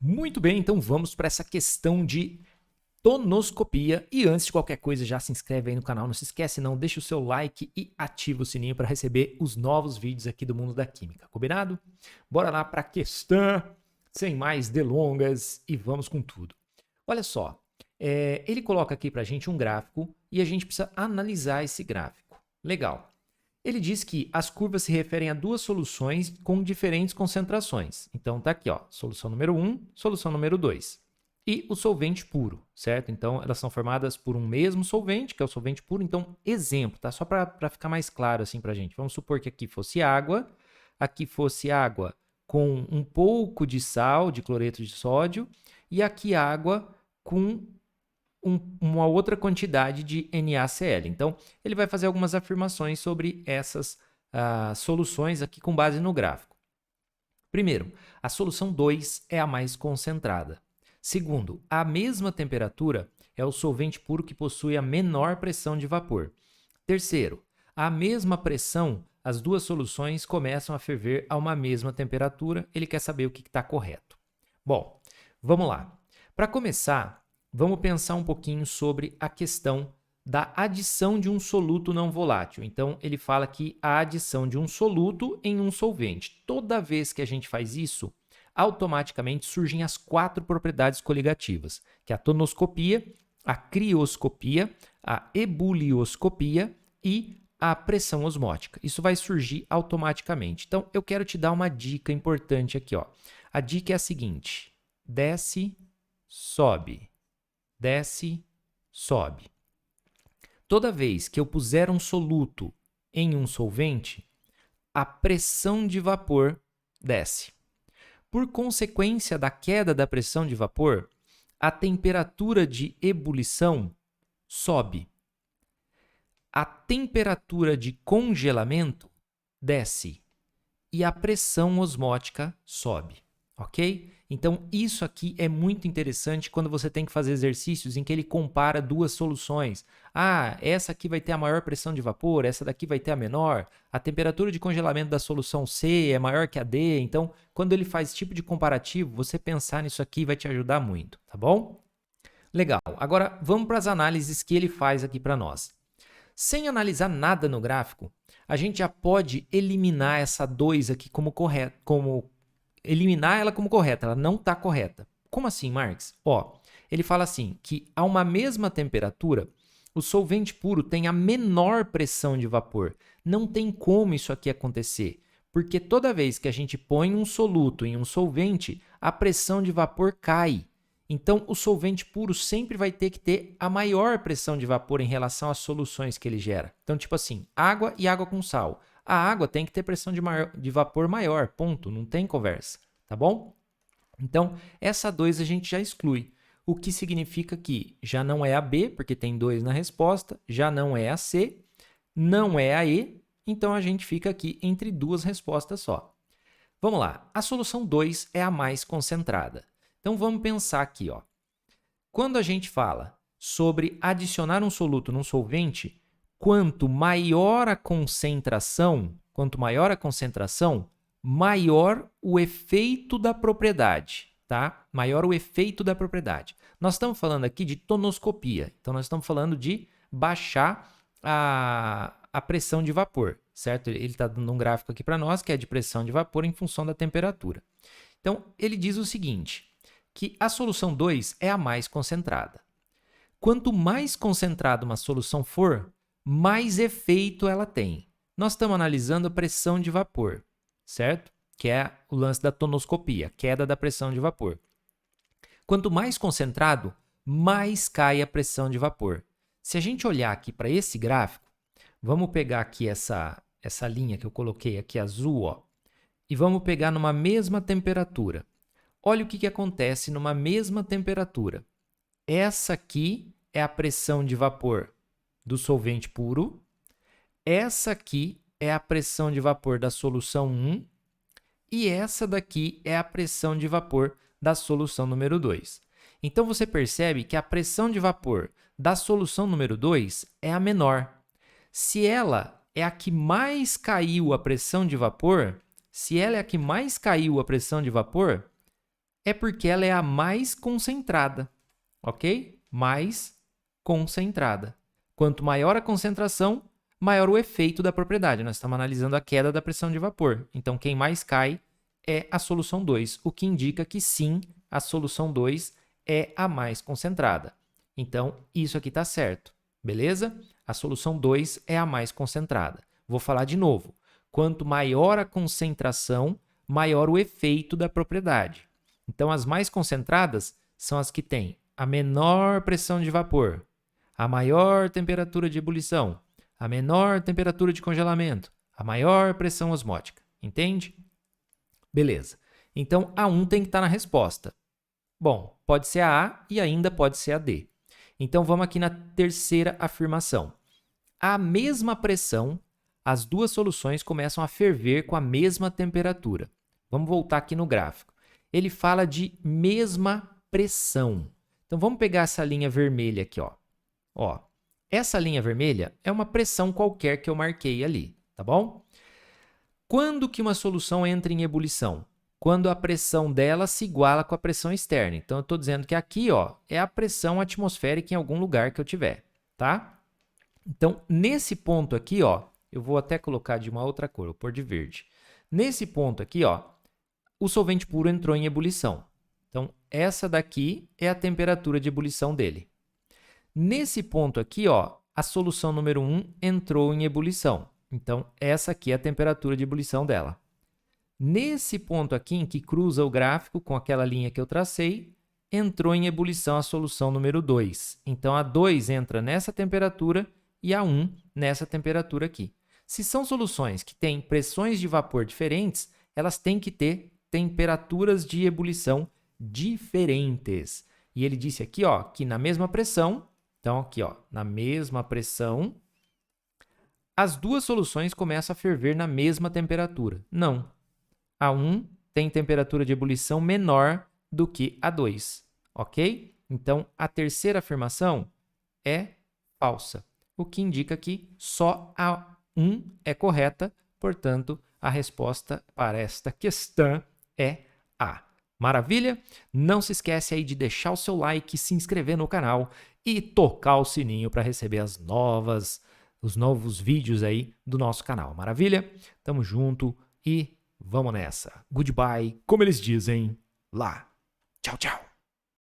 Muito bem, então vamos para essa questão de tonoscopia. E antes de qualquer coisa, já se inscreve aí no canal. Não se esquece não, deixa o seu like e ativa o sininho para receber os novos vídeos aqui do Mundo da Química. Combinado? Bora lá para a questão, sem mais delongas e vamos com tudo. Olha só, ele coloca aqui para a gente um gráfico e a gente precisa analisar esse gráfico. Legal. Ele diz que as curvas se referem a duas soluções com diferentes concentrações. Então tá aqui, ó, solução número 1, solução número 2. E o solvente puro, certo? Então elas são formadas por um mesmo solvente, que é o solvente puro. Então, exemplo, tá? Só para ficar mais claro assim pra gente. Vamos supor que aqui fosse água com um pouco de sal, de cloreto de sódio, e aqui água com uma outra quantidade de NaCl. Então, ele vai fazer algumas afirmações sobre essas soluções aqui com base no gráfico. Primeiro, a solução 2 é a mais concentrada. Segundo, a mesma temperatura é o solvente puro que possui a menor pressão de vapor. Terceiro, a mesma pressão, as duas soluções começam a ferver a uma mesma temperatura. Ele quer saber o que está correto. Bom, vamos lá. Para começar, vamos pensar um pouquinho sobre a questão da adição de um soluto não volátil. Então, ele fala que a adição de um soluto em um solvente. Toda vez que a gente faz isso, automaticamente surgem as 4 propriedades coligativas, que é a tonoscopia, a crioscopia, a ebulioscopia e a pressão osmótica. Isso vai surgir automaticamente. Então, eu quero te dar uma dica importante aqui, ó. A dica é a seguinte: desce, sobe. Desce, sobe. Toda vez que eu puser um soluto em um solvente, a pressão de vapor desce. Por consequência da queda da pressão de vapor, a temperatura de ebulição sobe. A temperatura de congelamento desce e a pressão osmótica sobe, ok? Então, isso aqui é muito interessante quando você tem que fazer exercícios em que ele compara duas soluções. Ah, essa aqui vai ter a maior pressão de vapor, essa daqui vai ter a menor. A temperatura de congelamento da solução C é maior que a D. Então, quando ele faz esse tipo de comparativo, você pensar nisso aqui vai te ajudar muito, tá bom? Legal. Agora, vamos para as análises que ele faz aqui para nós. Sem analisar nada no gráfico, a gente já pode eliminar essa 2 aqui como correta, eliminar ela como correta, ela não está correta. Como assim, Marx? Ó, ele fala assim, que a uma mesma temperatura, o solvente puro tem a menor pressão de vapor. Não tem como isso aqui acontecer, porque toda vez que a gente põe um soluto em um solvente, a pressão de vapor cai. Então, o solvente puro sempre vai ter que ter a maior pressão de vapor em relação às soluções que ele gera. Então, tipo assim, água e água com sal. A água tem que ter pressão de vapor maior, ponto, não tem conversa, tá bom? Então, essa 2 a gente já exclui, o que significa que já não é a B, porque tem 2 na resposta, já não é a C, não é a E, então a gente fica aqui entre duas respostas só. Vamos lá, a solução 2 é a mais concentrada. Então, vamos pensar aqui, ó. Quando a gente fala sobre adicionar um soluto num solvente, quanto maior a concentração, maior o efeito da propriedade, tá? Maior o efeito da propriedade. Nós estamos falando aqui de tonoscopia, então nós estamos falando de baixar a pressão de vapor, certo? Ele está dando um gráfico aqui para nós que é de pressão de vapor em função da temperatura. Então, ele diz o seguinte, que a solução 2 é a mais concentrada. Quanto mais concentrada uma solução for, mais efeito ela tem. Nós estamos analisando a pressão de vapor, certo? Que é o lance da tonoscopia, queda da pressão de vapor. Quanto mais concentrado, mais cai a pressão de vapor. Se a gente olhar aqui para esse gráfico, vamos pegar aqui essa linha que eu coloquei aqui azul, ó, e vamos pegar numa mesma temperatura. Olha o que acontece numa mesma temperatura. Essa aqui é a pressão de vapor do solvente puro. Essa aqui é a pressão de vapor da solução 1. E essa daqui é a pressão de vapor da solução número 2. Então, você percebe que a pressão de vapor da solução número 2 é a menor. Se ela é a que mais caiu a pressão de vapor, É porque ela é a mais concentrada, ok? Mais concentrada. Quanto maior a concentração, maior o efeito da propriedade. Nós estamos analisando a queda da pressão de vapor. Então, quem mais cai é a solução 2, o que indica que sim, a solução 2 é a mais concentrada. Então, isso aqui está certo, beleza? A solução 2 é a mais concentrada. Vou falar de novo. Quanto maior a concentração, maior o efeito da propriedade. Então, as mais concentradas são as que têm a menor pressão de vapor, a maior temperatura de ebulição, a menor temperatura de congelamento, a maior pressão osmótica. Entende? Beleza. Então, a 1 tem que estar na resposta. Bom, pode ser a A e ainda pode ser a D. Então, vamos aqui na terceira afirmação. À mesma pressão, as duas soluções começam a ferver com a mesma temperatura. Vamos voltar aqui no gráfico. Ele fala de mesma pressão. Então, vamos pegar essa linha vermelha aqui, ó. Ó, essa linha vermelha é uma pressão qualquer que eu marquei ali, tá bom? Quando que uma solução entra em ebulição? Quando a pressão dela se iguala com a pressão externa. Então, eu estou dizendo que aqui, ó, é a pressão atmosférica em algum lugar que eu tiver, tá? Então, nesse ponto aqui, ó, eu vou até colocar de uma outra cor, vou pôr de verde. Nesse ponto aqui, ó, o solvente puro entrou em ebulição. Então, essa daqui é a temperatura de ebulição dele. Nesse ponto aqui, ó, a solução número 1 entrou em ebulição. Então, essa aqui é a temperatura de ebulição dela. Nesse ponto aqui, em que cruza o gráfico com aquela linha que eu tracei, entrou em ebulição a solução número 2. Então, a 2 entra nessa temperatura e a 1 nessa temperatura aqui. Se são soluções que têm pressões de vapor diferentes, elas têm que ter temperaturas de ebulição diferentes. E ele disse aqui, ó, que na mesma pressão, então aqui, ó, na mesma pressão, as duas soluções começam a ferver na mesma temperatura. Não. A 1 tem temperatura de ebulição menor do que a 2, ok? Então, a terceira afirmação é falsa, o que indica que só a 1 é correta, portanto, a resposta para esta questão é A. Maravilha? Não se esquece aí de deixar o seu like, se inscrever no canal e tocar o sininho para receber os novos vídeos aí do nosso canal. Maravilha? Tamo junto e vamos nessa. Goodbye, como eles dizem lá. Tchau, tchau.